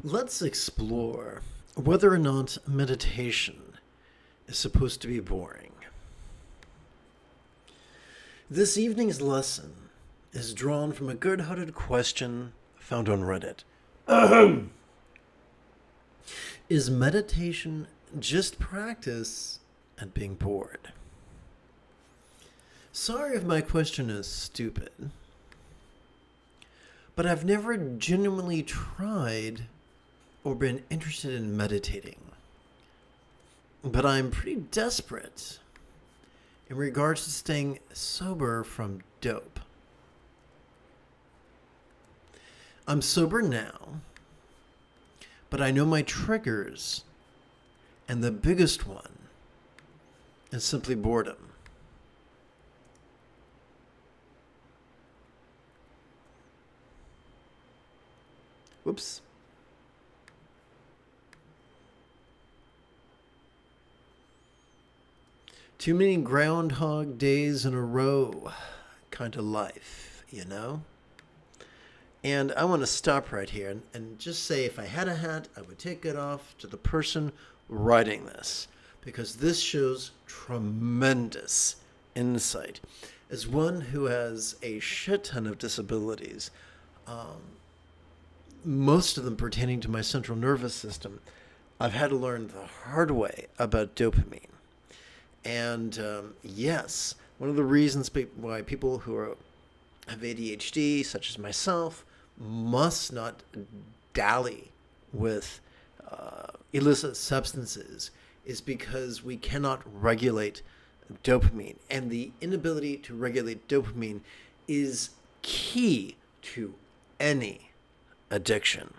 Let's explore whether or not meditation is supposed to be boring. This evening's lesson is drawn from a good-hearted question found on Reddit. Is meditation just practice at being bored? Sorry if my question is stupid, but I've never genuinely tried or been interested in meditating. But I'm pretty desperate in regards to staying sober from dope. I'm sober now, but I know my triggers, and the biggest one is simply boredom. Whoops. Too many Groundhog Days in a row kind of life, you know? And I want to stop right here and just say if I had a hat, I would take it off to the person writing this, because this shows tremendous insight. As one who has a shit ton of disabilities, most of them pertaining to my central nervous system, I've had to learn the hard way about dopamine. And yes, one of the reasons why people who have ADHD, such as myself, must not dally with illicit substances is because we cannot regulate dopamine. And the inability to regulate dopamine is key to any addiction.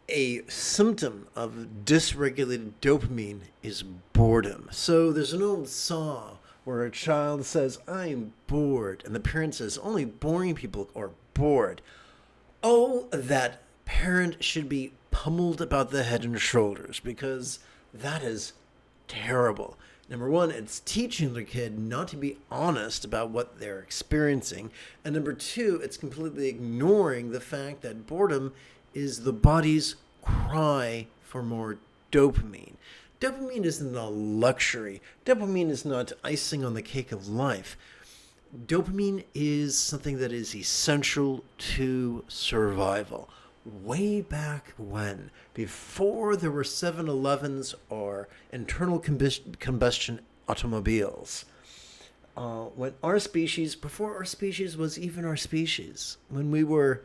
A symptom of dysregulated dopamine is boredom. So there's an old saw where a child says, "I'm bored," and the parent says, "Only boring people are bored." Oh, that parent should be pummeled about the head and shoulders, because that is terrible. Number one, it's teaching the kid not to be honest about what they're experiencing. And number two, it's completely ignoring the fact that boredom is the body's cry for more dopamine. Dopamine isn't a luxury. Dopamine is not icing on the cake of life. Dopamine is something that is essential to survival. Way back when, before there were 7-Elevens or internal combustion automobiles, before our species was even our species, when we were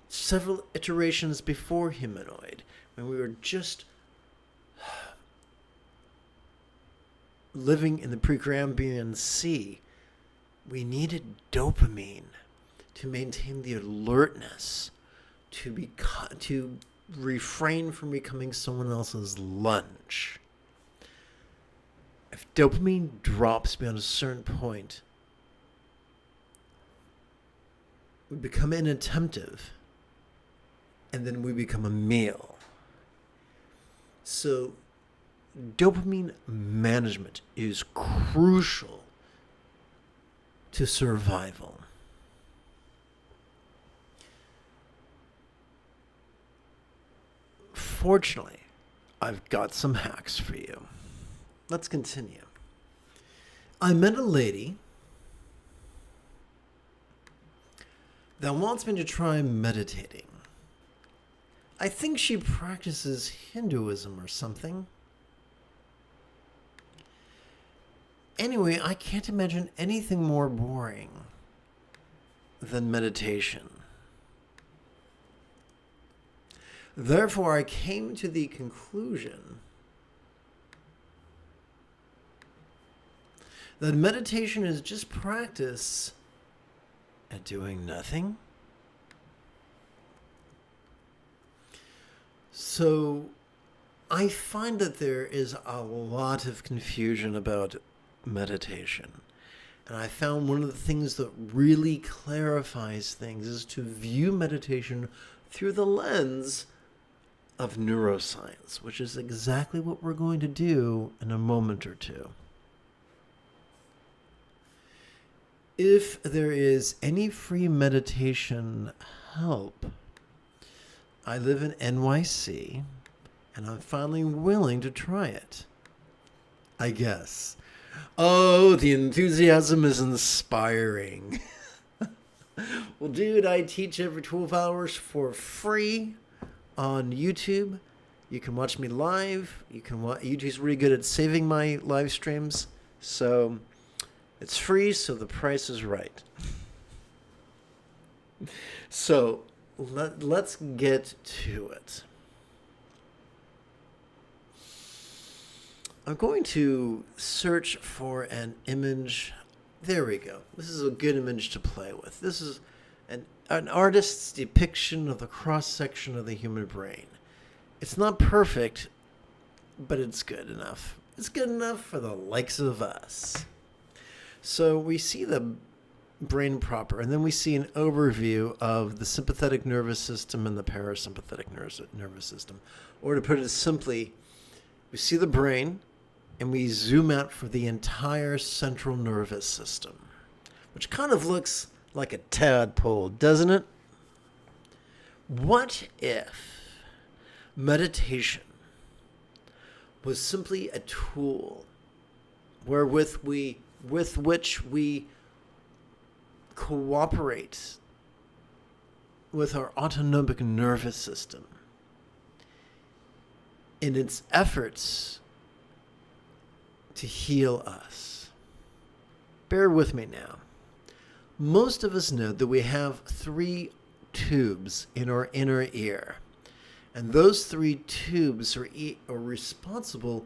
several iterations before humanoid, when we were just living in the Precambrian sea, we needed dopamine to maintain the alertness, to refrain from becoming someone else's lunch. If dopamine drops beyond a certain point, we become inattentive, and then we become a meal. So dopamine management is crucial to survival. Fortunately, I've got some hacks for you. Let's continue. I met a lady that wants me to try meditating. I think she practices Hinduism or something. Anyway, I can't imagine anything more boring than meditation. Therefore, I came to the conclusion that meditation is just practice at doing nothing. So I find that there is a lot of confusion about meditation. And I found one of the things that really clarifies things is to view meditation through the lens of neuroscience, which is exactly what we're going to do in a moment or two. If there is any free meditation help I live in NYC, and I'm finally willing to try it. I guess. Oh, the enthusiasm is inspiring. Well, dude, I teach every 12 hours for free on YouTube. You can watch me live. YouTube's really good at saving my live streams. So it's free, so the price is right. So let's get to it. I'm going to search for an image. There we go. This is a good image to play with. This is an artist's depiction of the cross-section of the human brain. It's not perfect, but it's good enough. It's good enough for the likes of us. So we see the brain proper, and then we see an overview of the sympathetic nervous system and the parasympathetic nervous system. Or to put it simply, we see the brain, and we zoom out for the entire central nervous system, which kind of looks like a tadpole, doesn't it? What if meditation was simply a tool with which we cooperate with our autonomic nervous system in its efforts to heal us? Bear with me now. Most of us know that we have 3 tubes in our inner ear. And those 3 tubes are responsible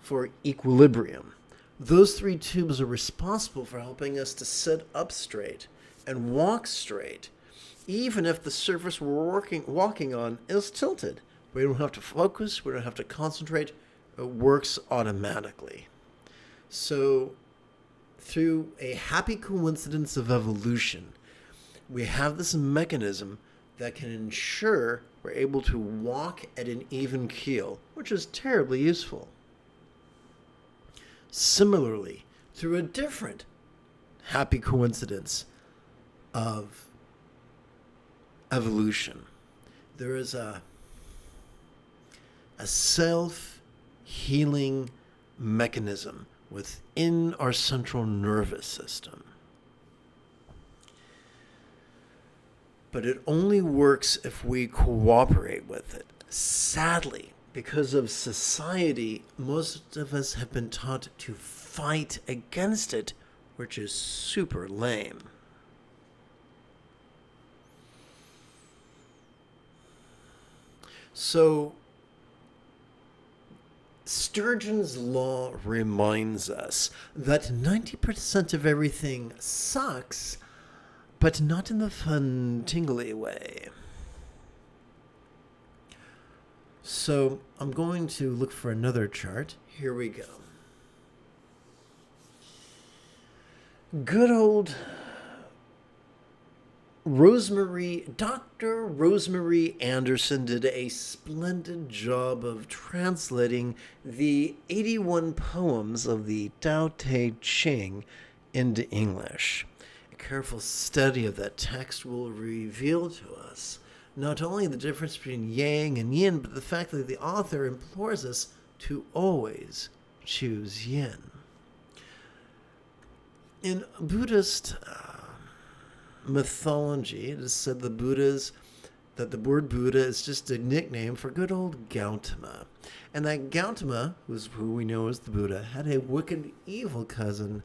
for equilibrium. Those 3 tubes are responsible for helping us to sit up straight and walk straight, even if the surface we're walking on is tilted. We don't have to focus, we don't have to concentrate, it works automatically. So, through a happy coincidence of evolution, we have this mechanism that can ensure we're able to walk at an even keel, which is terribly useful. Similarly, through a different happy coincidence of evolution, there is a self-healing mechanism within our central nervous system. But it only works if we cooperate with it. Sadly, because of society, most of us have been taught to fight against it, which is super lame. So, Sturgeon's law reminds us that 90% of everything sucks, but not in the fun, tingly way. So I'm going to look for another chart. Here we go. Good old Dr. Rosemary Anderson did a splendid job of translating the 81 poems of the Tao Te Ching into English. A careful study of that text will reveal to us not only the difference between yang and yin, but the fact that the author implores us to always choose yin. In Buddhist mythology, it is said that the word Buddha is just a nickname for good old Gautama. And that Gautama, who we know as the Buddha, had a wicked evil cousin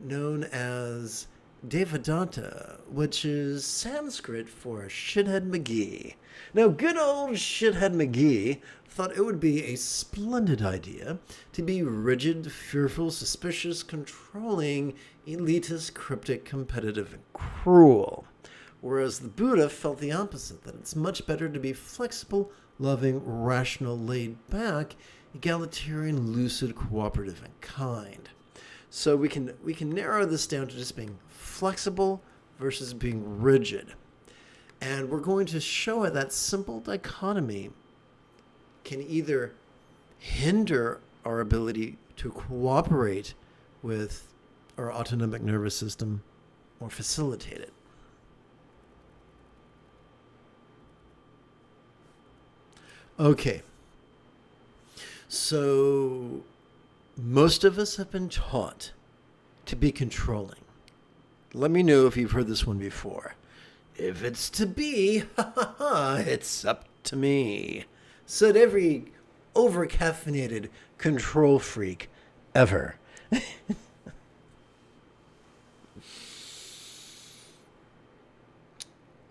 known as Devadatta, which is Sanskrit for shithead McGee. Now, good old shithead McGee thought it would be a splendid idea to be rigid, fearful, suspicious, controlling, elitist, cryptic, competitive, and cruel. Whereas the Buddha felt the opposite, that it's much better to be flexible, loving, rational, laid back, egalitarian, lucid, cooperative, and kind. So we can narrow this down to just being flexible versus being rigid. And we're going to show that simple dichotomy can either hinder our ability to cooperate with our autonomic nervous system or facilitate it. Okay, so most of us have been taught to be controlling. Let me know if you've heard this one before. If it's to be, it's up to me, said every over-caffeinated control freak ever.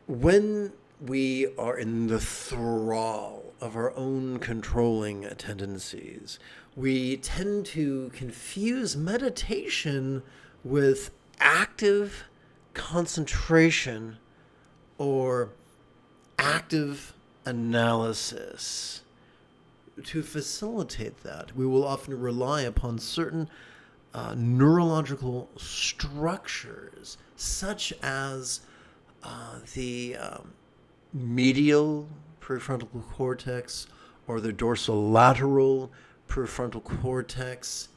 When we are in the thrall of our own controlling tendencies, we tend to confuse meditation with active concentration or active analysis. To facilitate that, we will often rely upon certain neurological structures, such as the medial prefrontal cortex or the dorsolateral prefrontal cortex.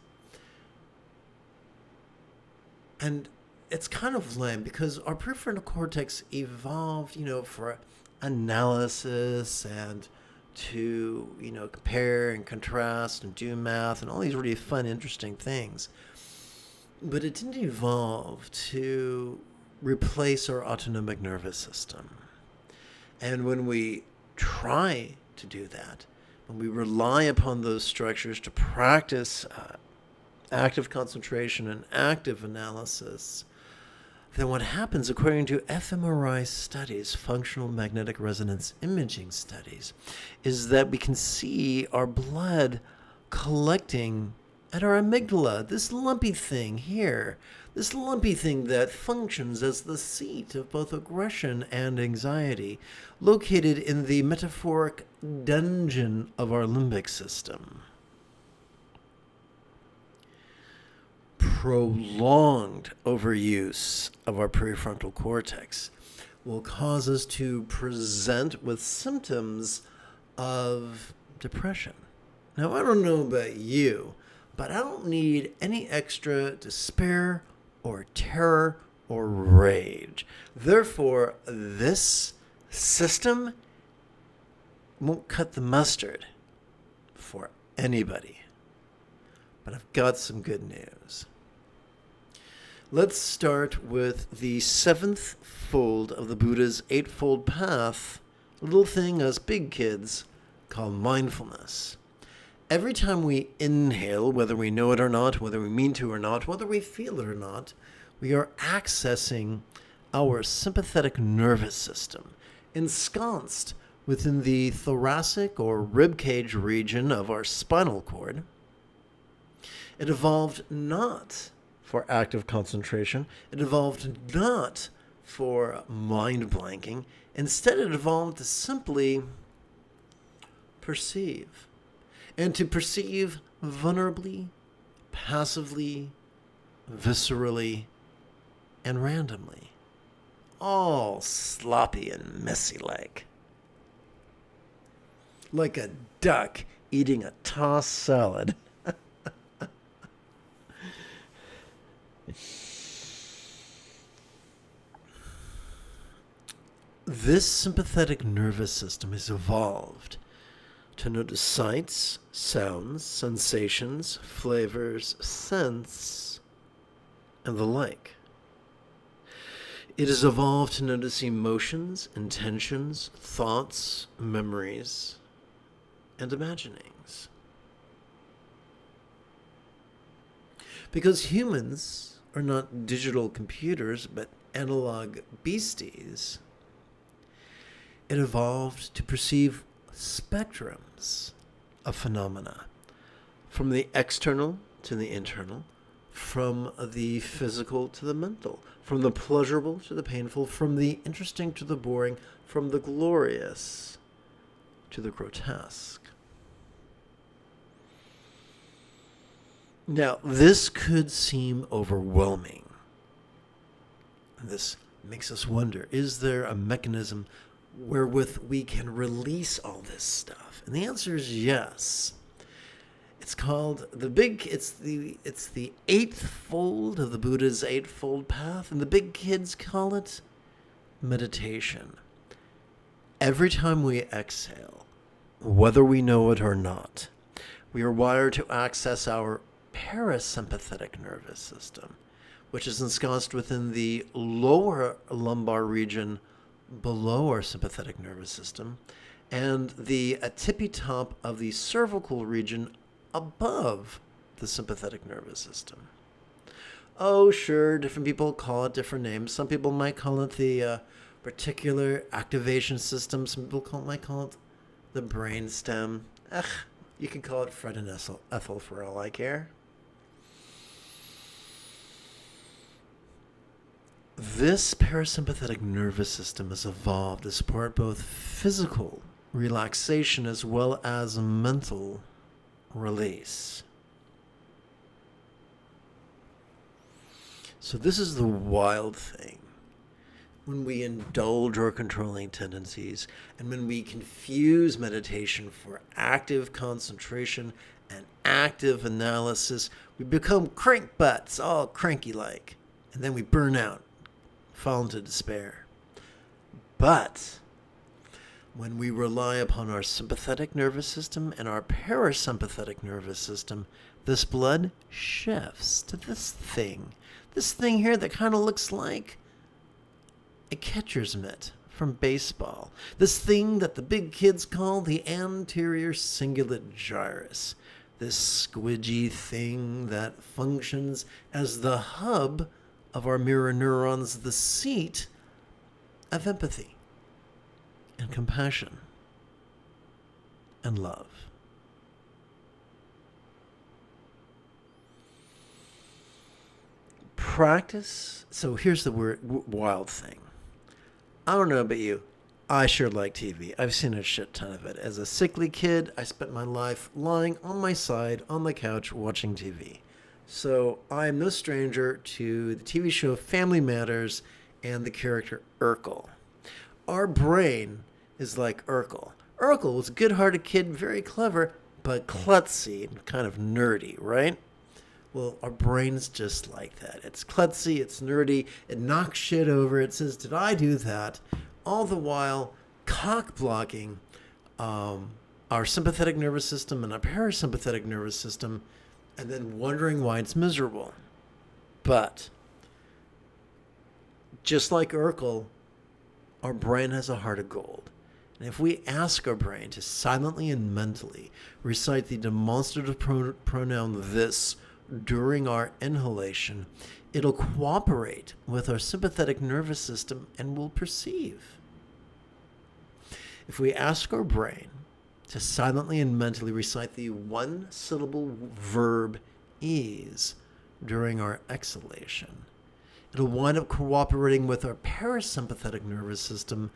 And it's kind of lame because our prefrontal cortex evolved, for analysis and to, compare and contrast and do math and all these really fun, interesting things. But it didn't evolve to replace our autonomic nervous system. And when we try to do that, when we rely upon those structures to practice active concentration and active analysis, then what happens, according to fMRI studies, functional magnetic resonance imaging studies, is that we can see our blood collecting at our amygdala, this lumpy thing here, this lumpy thing that functions as the seat of both aggression and anxiety, located in the metaphoric dungeon of our limbic system. Prolonged overuse of our prefrontal cortex will cause us to present with symptoms of depression. Now, I don't know about you, but I don't need any extra despair or terror or rage. Therefore, this system won't cut the mustard for anybody. But I've got some good news. Let's start with the seventh fold of the Buddha's eightfold path, a little thing us big kids call mindfulness. Every time we inhale, whether we know it or not, whether we mean to or not, whether we feel it or not, we are accessing our sympathetic nervous system, ensconced within the thoracic or ribcage region of our spinal cord. It evolved not for active concentration. It evolved not for mind blanking. Instead, it evolved to simply perceive. And to perceive vulnerably, passively, viscerally, and randomly. All sloppy and messy-like. Like a duck eating a tossed salad. This sympathetic nervous system has evolved to notice sights, sounds, sensations, flavors, scents, and the like. It has evolved to notice emotions, intentions, thoughts, memories, and imaginings. Because humans are not digital computers, but analog beasties, it evolved to perceive spectrums of phenomena, from the external to the internal, from the physical to the mental, from the pleasurable to the painful, from the interesting to the boring, from the glorious to the grotesque. Now, this could seem overwhelming. This makes us wonder, is there a mechanism wherewith we can release all this stuff? And the answer is yes. It's called it's the eighth fold of the Buddha's eightfold path, and the big kids call it meditation. Every time we exhale, Whether we know it or not, we are wired to access our parasympathetic nervous system, which is ensconced within the lower lumbar region below our sympathetic nervous system, and the tippy top of the cervical region above the sympathetic nervous system. Oh, sure, different people call it different names. Some people might call it the reticular activation system. Some people might call it the brain stem. You can call it Fred and Ethel for all I care. This parasympathetic nervous system has evolved to support both physical relaxation as well as mental release. So this is the wild thing. When we indulge our controlling tendencies and when we confuse meditation for active concentration and active analysis, we become crank butts, all cranky-like, and then we burn out, fall into despair. But when we rely upon our sympathetic nervous system and our parasympathetic nervous system, this blood shifts to this thing here that kind of looks like a catcher's mitt from baseball. This thing that the big kids call the anterior cingulate gyrus. This squidgy thing that functions as the hub of our mirror neurons, the seat of empathy and compassion and love. Practice. So here's the wild thing. I don't know about you. I sure like TV. I've seen a shit ton of it. As a sickly kid, I spent my life lying on my side on the couch watching TV. So I am no stranger to the TV show Family Matters and the character Urkel. Our brain is like Urkel. Urkel was a good-hearted kid, very clever, but klutzy and kind of nerdy, right? Well, our brain's just like that. It's klutzy, it's nerdy, it knocks shit over, it says, did I do that? All the while cock-blocking our sympathetic nervous system and our parasympathetic nervous system, and then wondering why it's miserable. But just like Urkel, our brain has a heart of gold. And if we ask our brain to silently and mentally recite the demonstrative pronoun this during our inhalation, it'll cooperate with our sympathetic nervous system and will perceive. If we ask our brain to silently and mentally recite the one-syllable verb ease during our exhalation, it'll wind up cooperating with our parasympathetic nervous system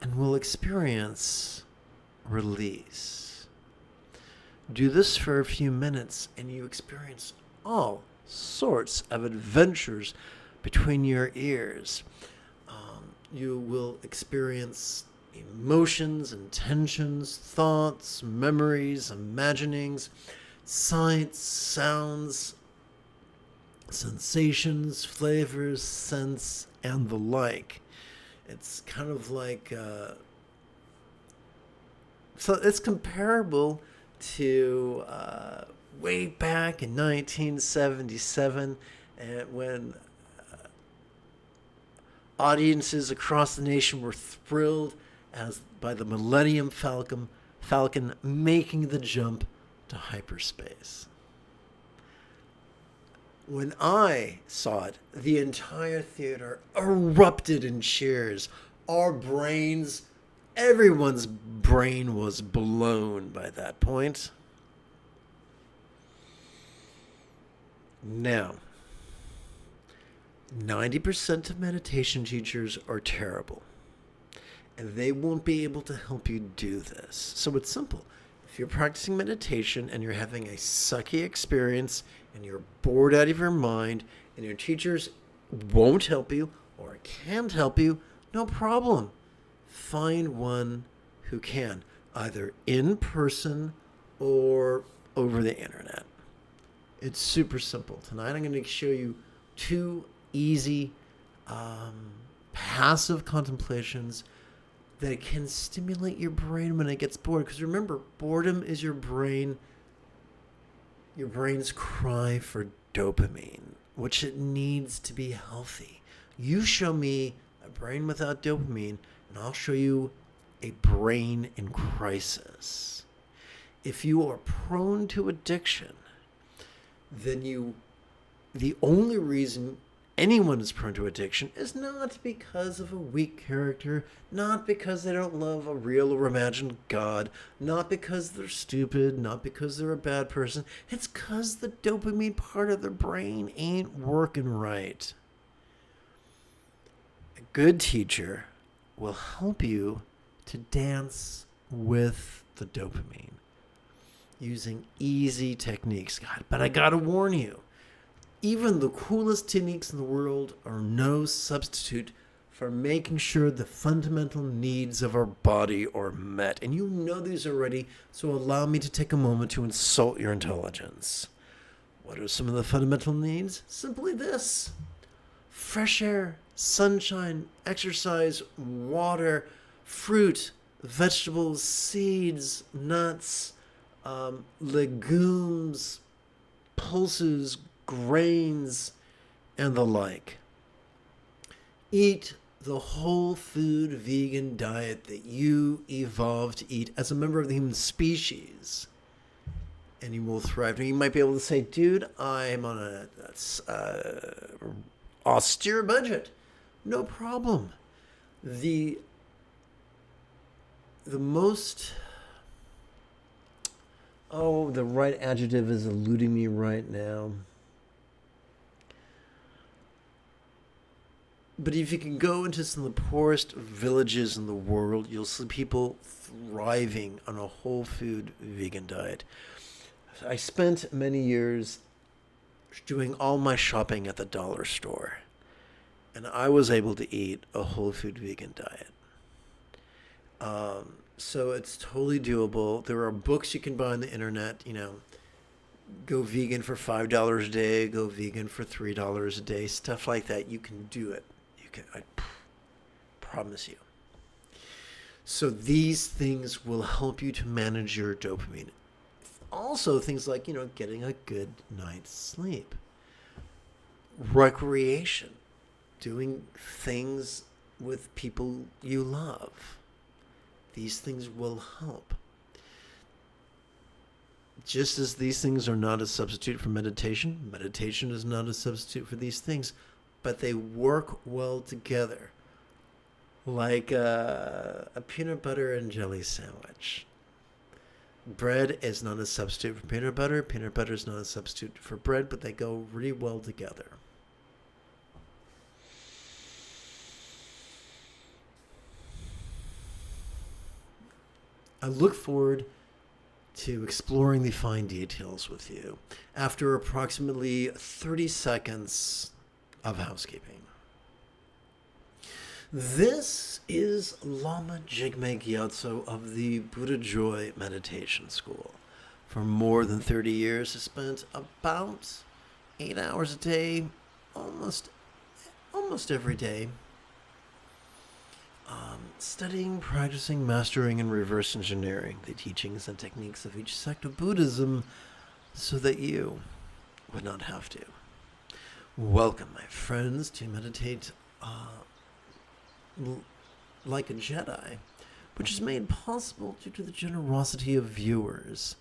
and we'll experience release. Do this for a few minutes and you experience all sorts of adventures between your ears. You will experience emotions, intentions, thoughts, memories, imaginings, sights, sounds, sensations, flavors, scents, and the like. It's kind of like, so it's comparable to way back in 1977 when audiences across the nation were thrilled by the Millennium Falcon making the jump to hyperspace. When I saw it, the entire theater erupted in cheers. Everyone's brain was blown by that point. Now, 90% of meditation teachers are terrible, and they won't be able to help you do this. So it's simple. If you're practicing meditation and you're having a sucky experience and you're bored out of your mind and your teachers won't help you or can't help you, no problem. Find one who can, either in person or over the internet. It's super simple. Tonight I'm going to show you 2 easy passive contemplations that can stimulate your brain when it gets bored. Because remember, boredom is your brain's cry for dopamine, which it needs to be healthy. You show me a brain without dopamine, and I'll show you a brain in crisis. If you are prone to addiction, then the only reason anyone is prone to addiction is not because of a weak character, not because they don't love a real or imagined God, not because they're stupid, not because they're a bad person. It's because the dopamine part of their brain ain't working right. A good teacher will help you to dance with the dopamine using easy techniques. God, but I gotta warn you, even the coolest techniques in the world are no substitute for making sure the fundamental needs of our body are met. And you know these already, so allow me to take a moment to insult your intelligence. What are some of the fundamental needs? Simply this: fresh air, sunshine, exercise, water, fruit, vegetables, seeds, nuts, legumes, pulses, grains, and the like. Eat the whole food vegan diet that you evolved to eat as a member of the human species, and you will thrive. Now, you might be able to say, dude, I'm on a austere budget. No problem. The most... Oh, the right adjective is eluding me right now. But if you can go into some of the poorest villages in the world, you'll see people thriving on a whole food vegan diet. I spent many years doing all my shopping at the dollar store, and I was able to eat a whole food vegan diet. So it's totally doable. There are books you can buy on the internet, go vegan for $5 a day, go vegan for $3 a day, stuff like that. You can do it. I promise you. So these things will help you to manage your dopamine. Also, things like, getting a good night's sleep. Recreation. Doing things with people you love. These things will help. Just as these things are not a substitute for meditation, meditation is not a substitute for these things, but they work well together, like a peanut butter and jelly sandwich. Bread is not a substitute for peanut butter. Peanut butter is not a substitute for bread, but they go really well together. I look forward to exploring the fine details with you after approximately 30 seconds of housekeeping. This is Lama Jigme Gyatso of the Buddha Joy Meditation School. For more than 30 years, I spent about 8 hours a day, almost every day, studying, practicing, mastering, and reverse engineering the teachings and techniques of each sect of Buddhism so that you would not have to. Welcome, my friends, to meditate like a Jedi, which is made possible due to the generosity of viewers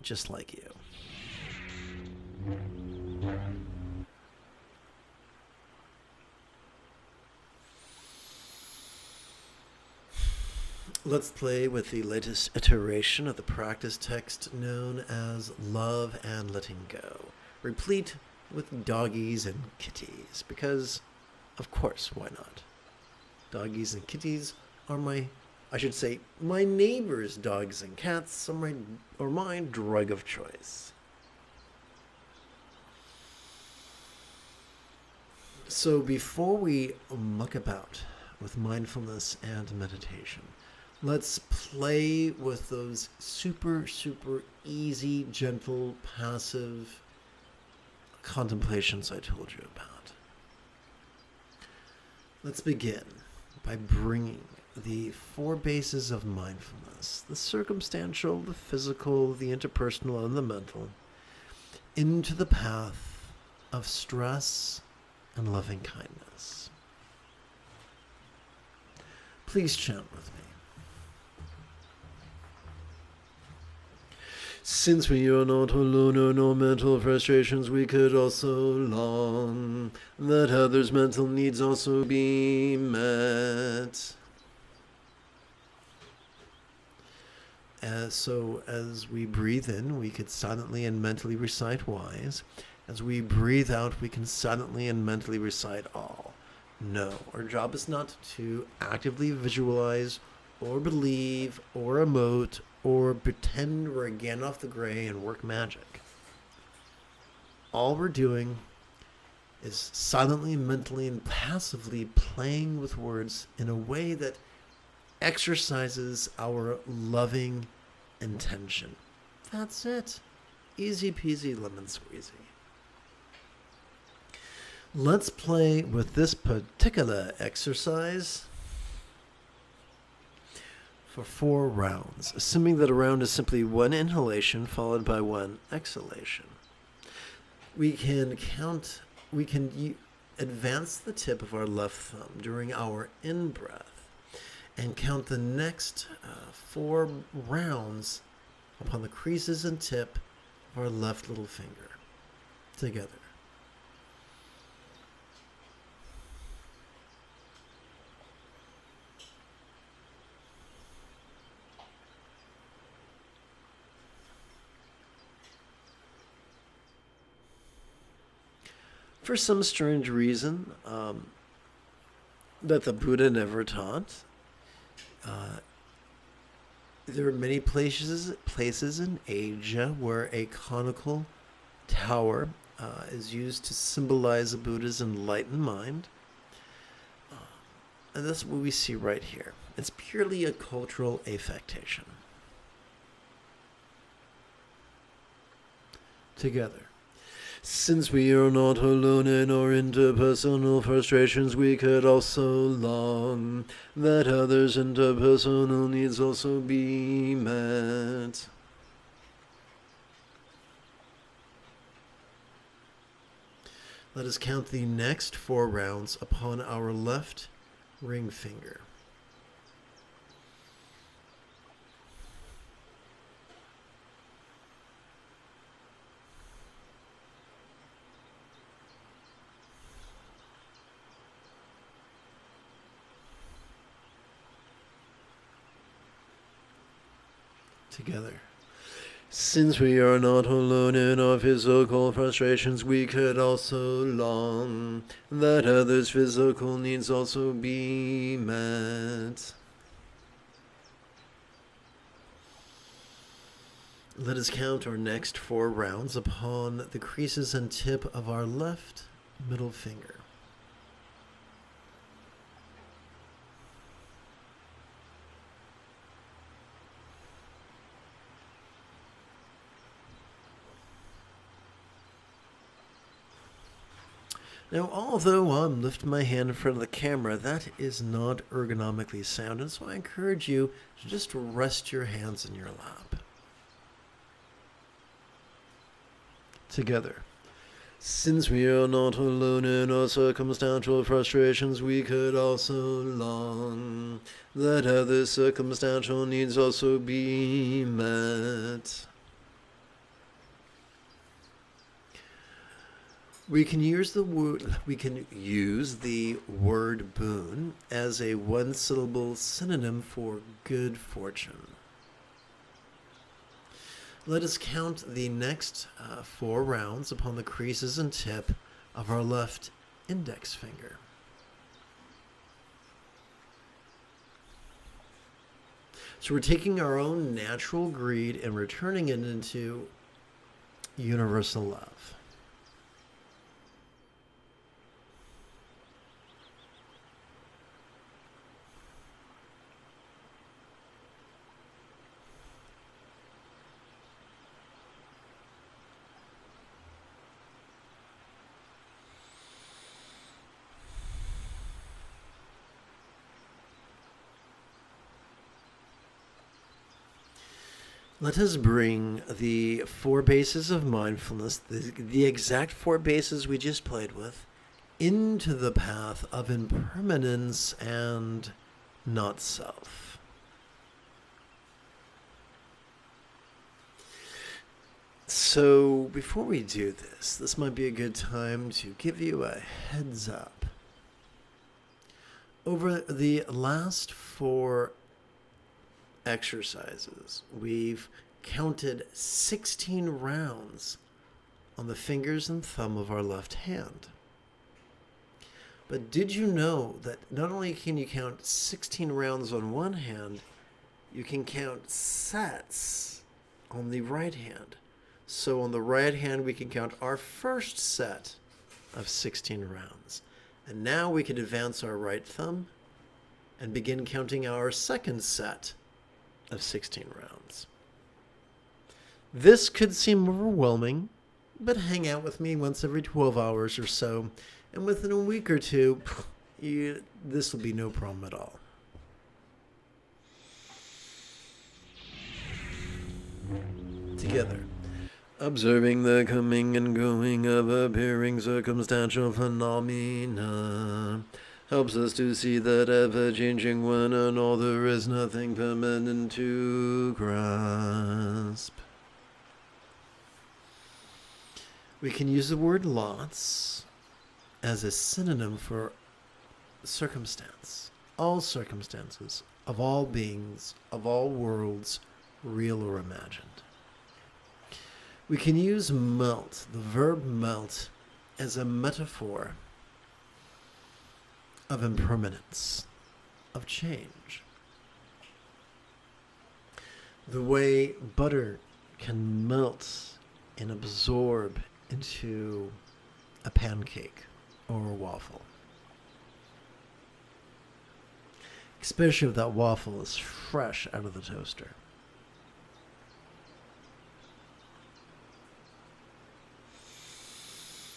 just like you. Let's play with the latest iteration of the practice text known as Love and Letting Go, replete with doggies and kitties, because, of course, why not? Doggies and kitties are my neighbor's dogs and cats are my drug of choice. So before we muck about with mindfulness and meditation, let's play with those super, super easy, gentle, passive contemplations I told you about. Let's begin by bringing the four bases of mindfulness: the circumstantial, the physical, the interpersonal, and the mental, into the path of stress and loving kindness. Please chant with me. Since we are not alone in our mental frustrations, we could also long that others' mental needs also be met. As we breathe in, we could silently and mentally recite wise. As we breathe out, we can silently and mentally recite all. No, our job is not to actively visualize or believe or emote or pretend we're Gandalf the Grey and work magic. All we're doing is silently, mentally, and passively playing with words in a way that exercises our loving intention. That's it. Easy peasy lemon squeezy. Let's play with this particular exercise for 4 rounds, assuming that a round is simply one inhalation followed by one exhalation. We can advance the tip of our left thumb during our in-breath and count the next 4 rounds upon the creases and tip of our left little finger together. For some strange reason that the Buddha never taught, there are many places in Asia where a conical tower is used to symbolize the Buddha's enlightened mind. And that's what we see right here. It's purely a cultural affectation. Together. Since we are not alone in our interpersonal frustrations, we could also long that others' interpersonal needs also be met. Let us count the next 4 rounds upon our left ring finger. Together. Since we are not alone in our physical frustrations, we could also long that others' physical needs also be met. Let us count our next 4 rounds upon the creases and tip of our left middle finger. Now, although I'm lifting my hand in front of the camera, that is not ergonomically sound, and so I encourage you to just rest your hands in your lap. Together. Since we are not alone in our circumstantial frustrations, we could also long that other circumstantial needs also be met. We can use the word boon as a 1-syllable synonym for good fortune. Let us count the next 4 rounds upon the creases and tip of our left index finger. So we're taking our own natural greed and returning it into universal love. Let us bring the four bases of mindfulness, the exact four bases we just played with, into the path of impermanence and not self. So before we do this might be a good time to give you a heads up. Over the last four exercises, we've counted 16 rounds on the fingers and thumb of our left hand. But did you know that not only can you count 16 rounds on one hand, you can count sets on the right hand. So on the right hand, we can count our first set of 16 rounds. And now we can advance our right thumb and begin counting our second set of 16 rounds. This could seem overwhelming, but hang out with me once every 12 hours or so, and within a week or two, this will be no problem at all. Together. Observing the coming and going of appearing circumstantial phenomena helps us to see that ever-changing one and all, there is nothing permanent to grasp. We can use the word lots as a synonym for circumstance. All circumstances, of all beings, of all worlds, real or imagined. We can use melt, the verb melt, as a metaphor of impermanence, of change. The way butter can melt and absorb into a pancake or a waffle. Especially if that waffle is fresh out of the toaster.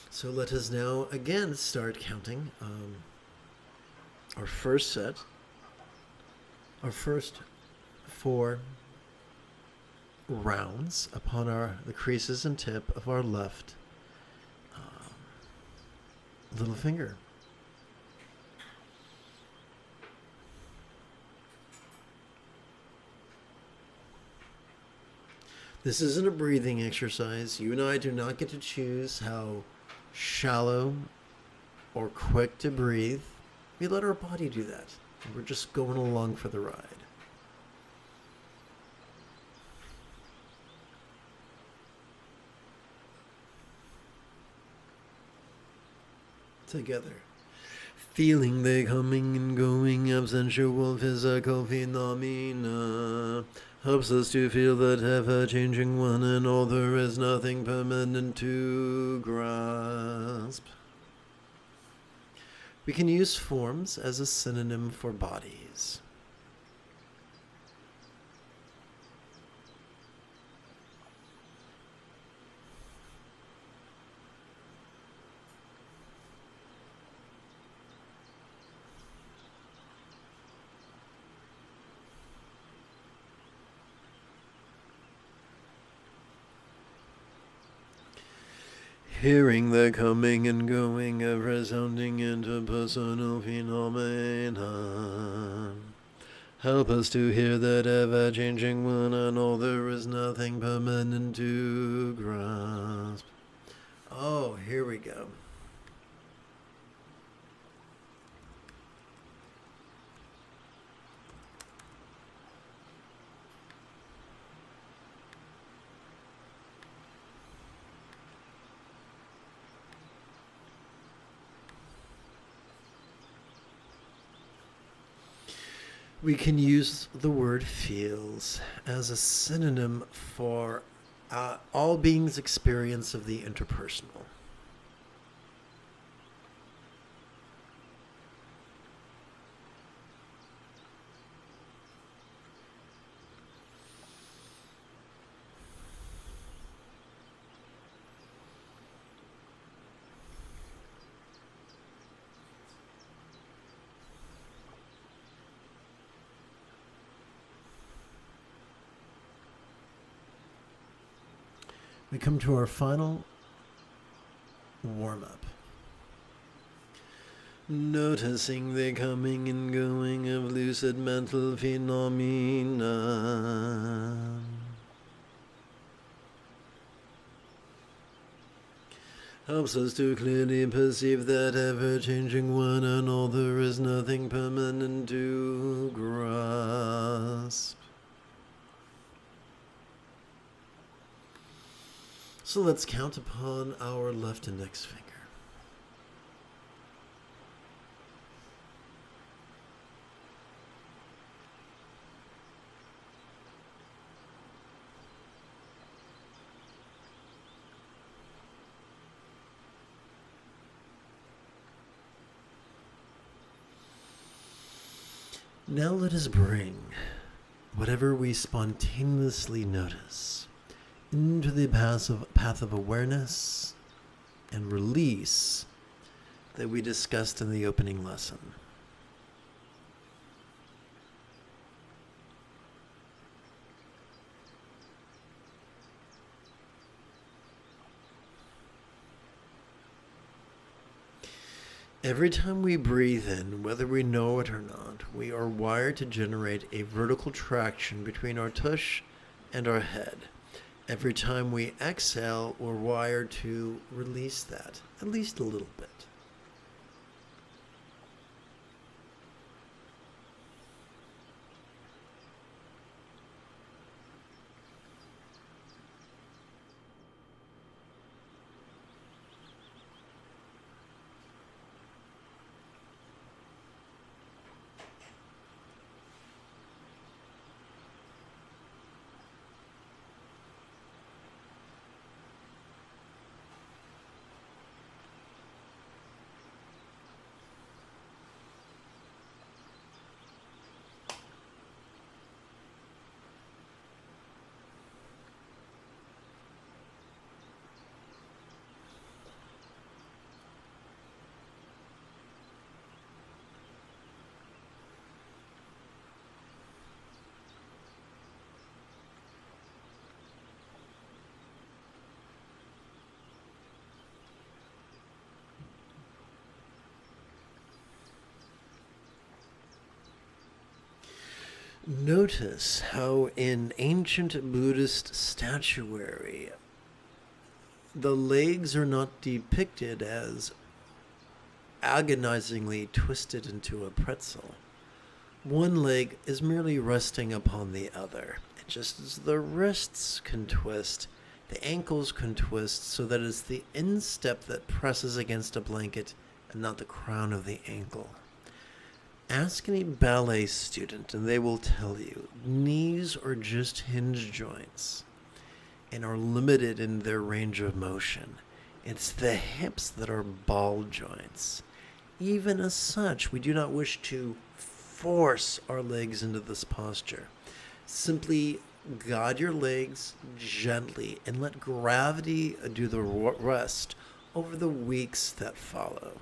So let us now again start counting our first set, our first four rounds upon the creases and tip of our left little finger. This isn't a breathing exercise. You and I do not get to choose how shallow or quick to breathe. We let our body do that. We're just going along for the ride. Together. Feeling the coming and going of sensual physical phenomena helps us to feel that ever-changing one and all, there is nothing permanent to grasp. We can use forms as a synonym for bodies. Hearing the coming and going of resounding interpersonal phenomena help us to hear that ever-changing one and all, there is nothing permanent to grasp. Oh, here we go. We can use the word feels as a synonym for all beings' experience of the interpersonal. we come to our final warm-up. Noticing the coming and going of lucid mental phenomena. Helps us to clearly perceive that ever-changing one and all there is nothing permanent to grasp. So let's count upon our left index finger. Now let us bring whatever we spontaneously notice into the path of awareness and release that we discussed in the opening lesson. Every time we breathe in, whether we know it or not, we are wired to generate a vertical traction between our tush and our head. Every time we exhale, we're wired to release that, at least a little bit. Notice how in ancient Buddhist statuary, the legs are not depicted as agonizingly twisted into a pretzel. One leg is merely resting upon the other. And just as the wrists can twist, the ankles can twist so that it's the instep that presses against a blanket and not the crown of the ankle. Ask any ballet student and they will tell you knees are just hinge joints and are limited in their range of motion. It's the hips that are ball joints. Even as such, we do not wish to force our legs into this posture. Simply guide your legs gently and let gravity do the rest over the weeks that follow.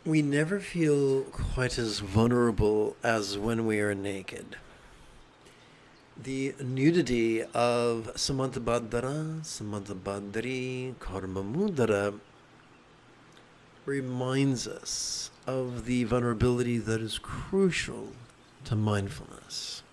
We never feel quite as vulnerable as when we are naked. The nudity of Samantabhadra, Samantabhadri, Karmamudra reminds us of the vulnerability that is crucial to mindfulness.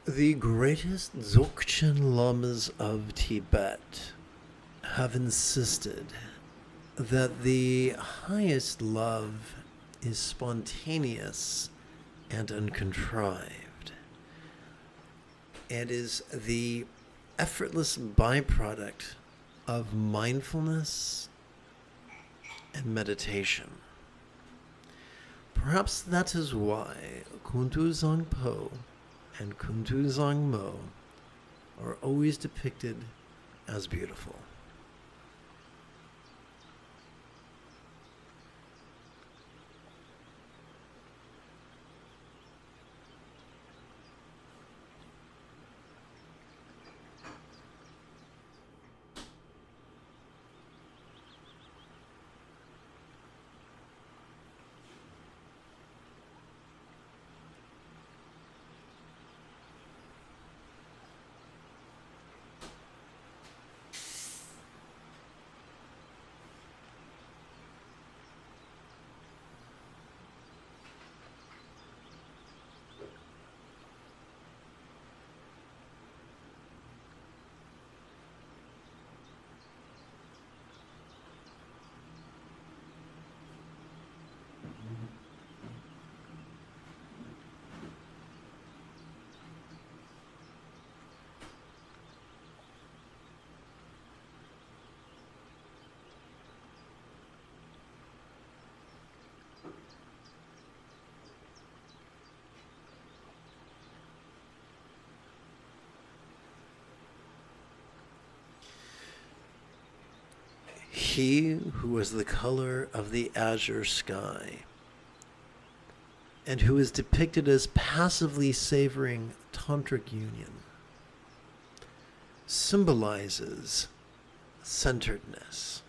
The greatest Dzogchen Lamas of Tibet have insisted that the highest love is spontaneous and uncontrived, and is the effortless byproduct of mindfulness and meditation. Perhaps that is why Kuntu Zangpo and Kuntu Zangmo are always depicted as beautiful. He who was the color of the azure sky, and who is depicted as passively savoring tantric union, symbolizes centeredness.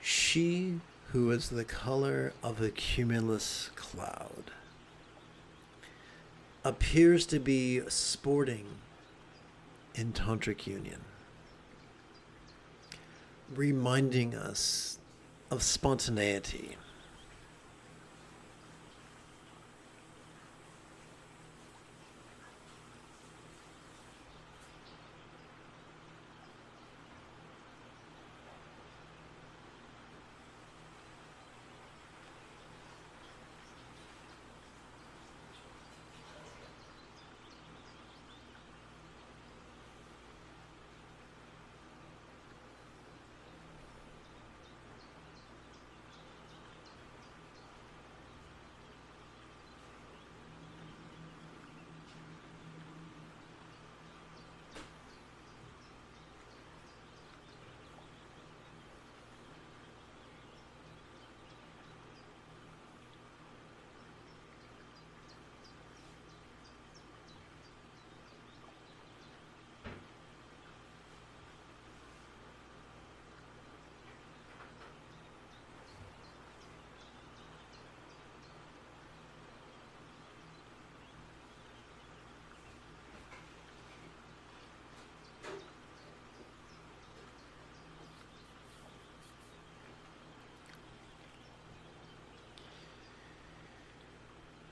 She who is the color of a cumulus cloud, appears to be sporting in tantric union, reminding us of spontaneity.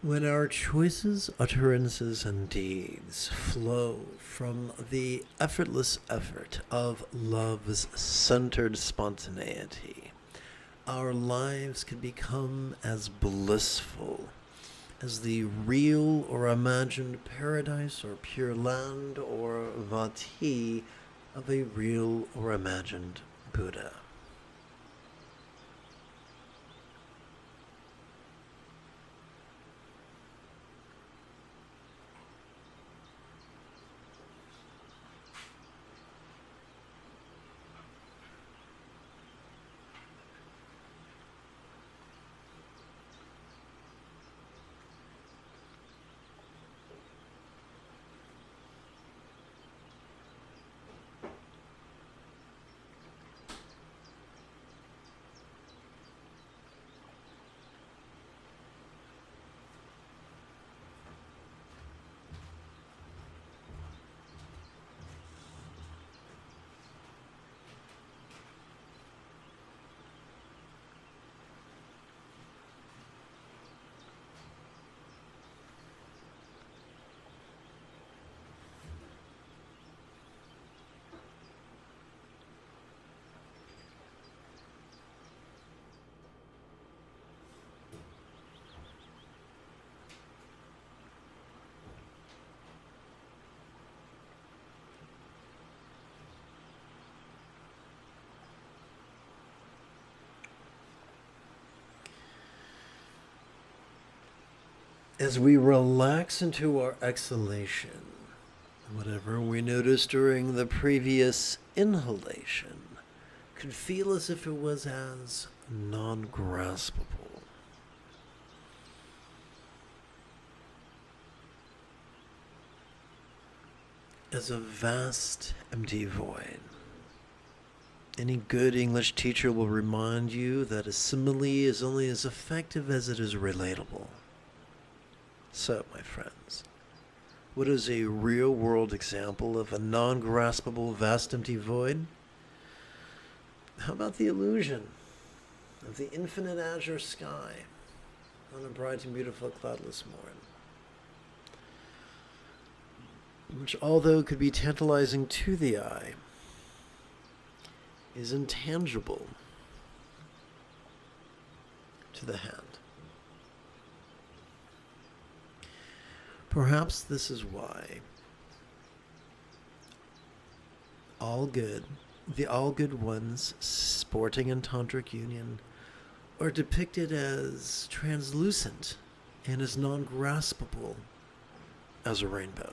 When our choices, utterances, and deeds flow from the effortless effort of love's centered spontaneity, our lives can become as blissful as the real or imagined paradise or pure land or vati of a real or imagined Buddha. As we relax into our exhalation, whatever we noticed during the previous inhalation could feel as if it was as non-graspable. As a vast empty void. Any good English teacher will remind you that a simile is only as effective as it is relatable. So, my friends, what is a real-world example of a non-graspable, vast, empty void? How about the illusion of the infinite azure sky on a bright and beautiful cloudless morn, which, although could be tantalizing to the eye, is intangible to the hand. Perhaps this is why the all good ones sporting in tantric union are depicted as translucent and as non-graspable as a rainbow.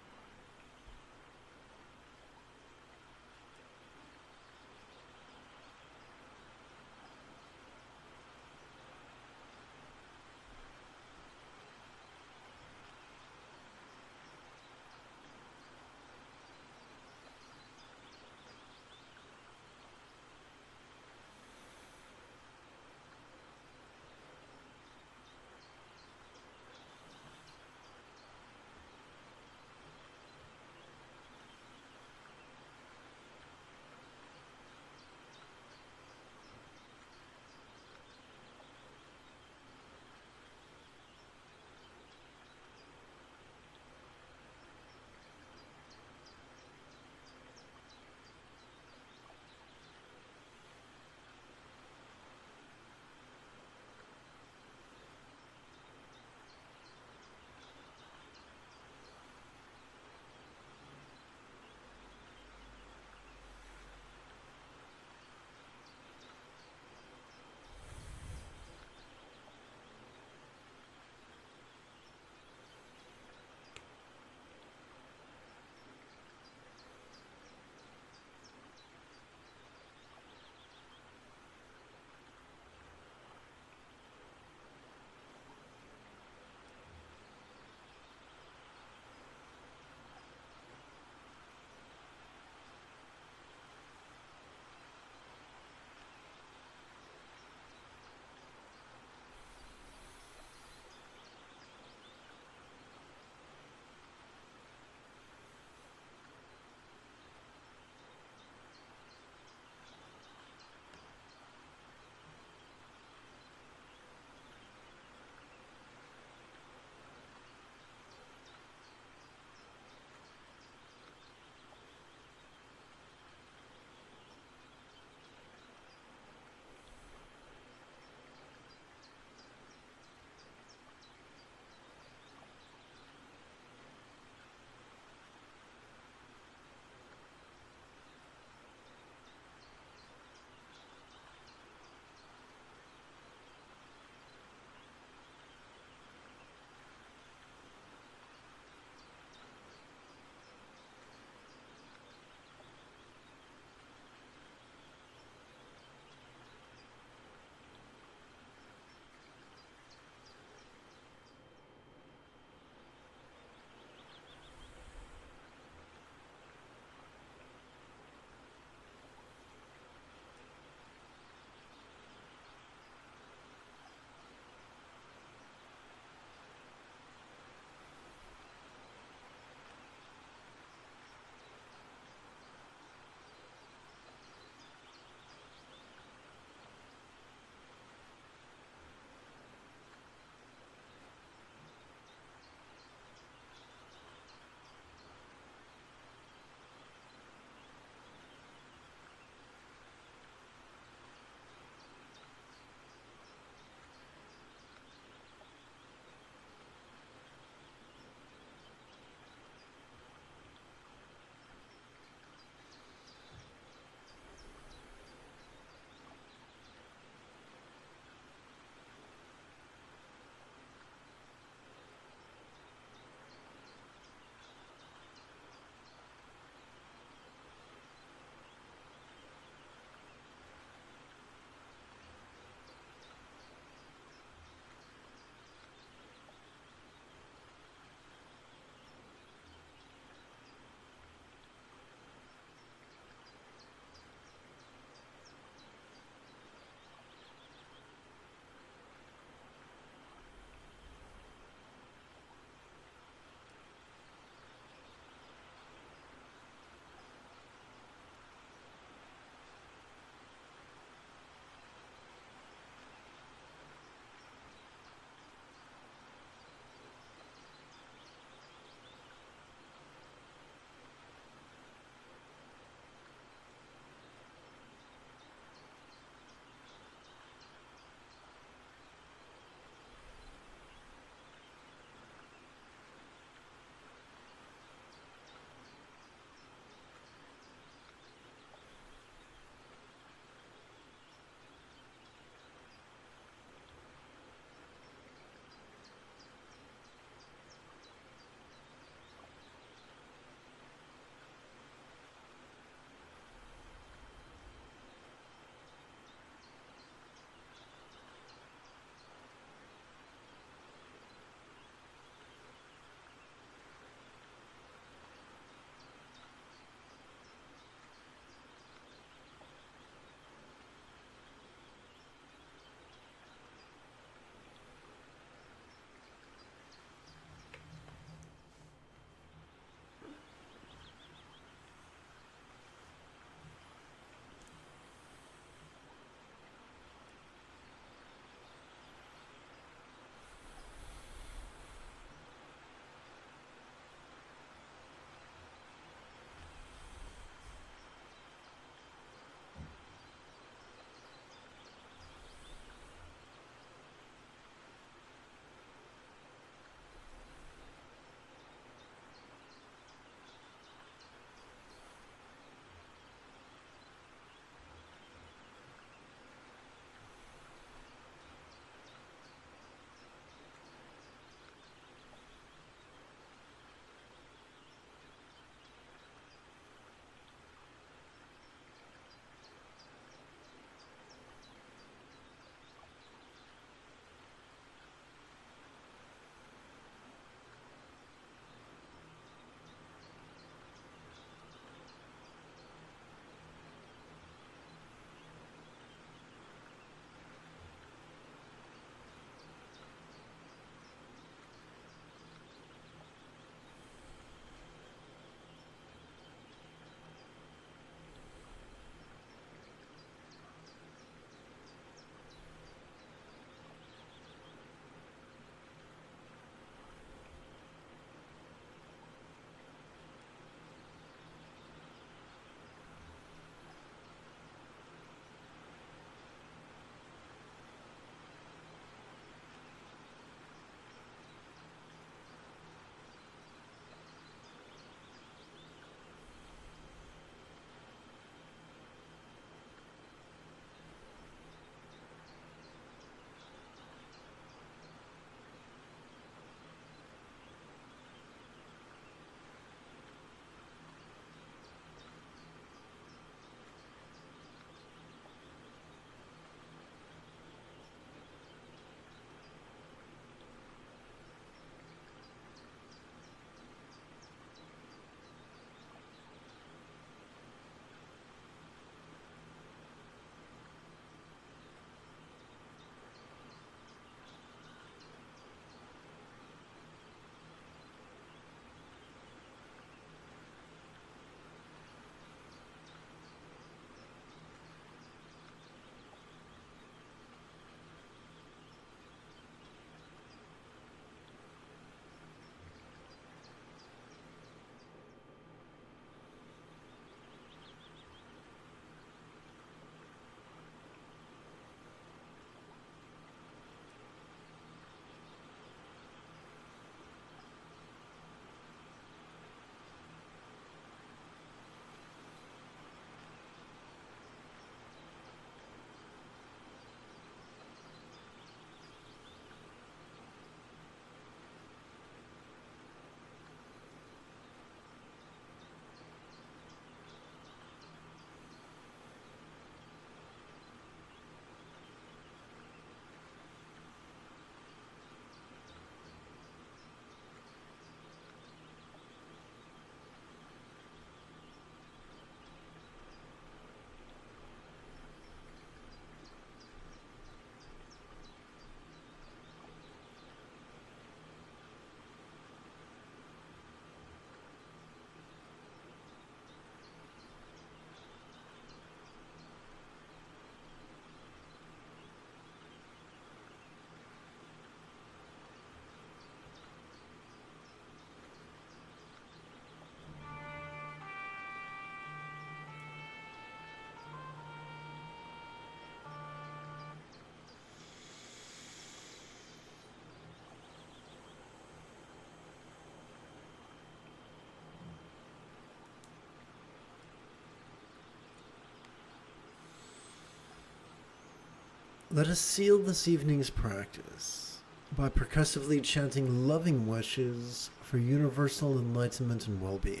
Let us seal this evening's practice by percussively chanting loving wishes for universal enlightenment and well-being.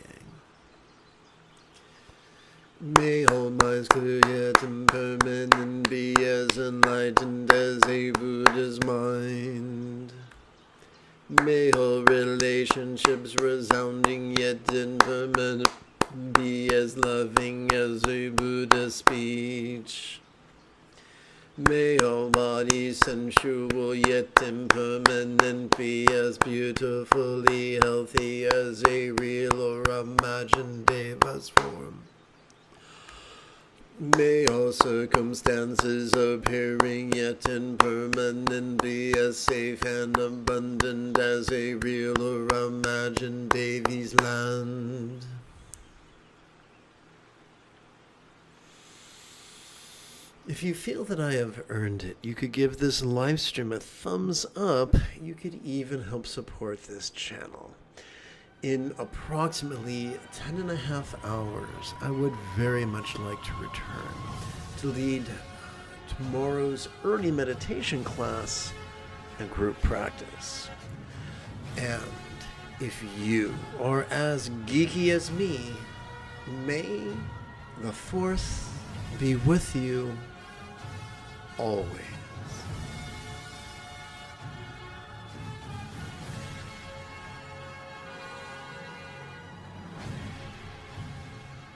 May all minds clear yet impermanent and be as enlightened as a Buddha's mind. May all relationships resounding yet impermanent be as loving as a Buddha's speech. May all bodies sensual yet impermanent be as beautifully healthy as a real or imagined Deva's form. May all circumstances appearing yet impermanent be as safe and abundant as a real or imagined Devi's land. If you feel that I have earned it, you could give this live stream a thumbs up. You could even help support this channel. In approximately 10.5 hours, I would very much like to return to lead tomorrow's early meditation class and group practice. And if you are as geeky as me, may the Force be with you always.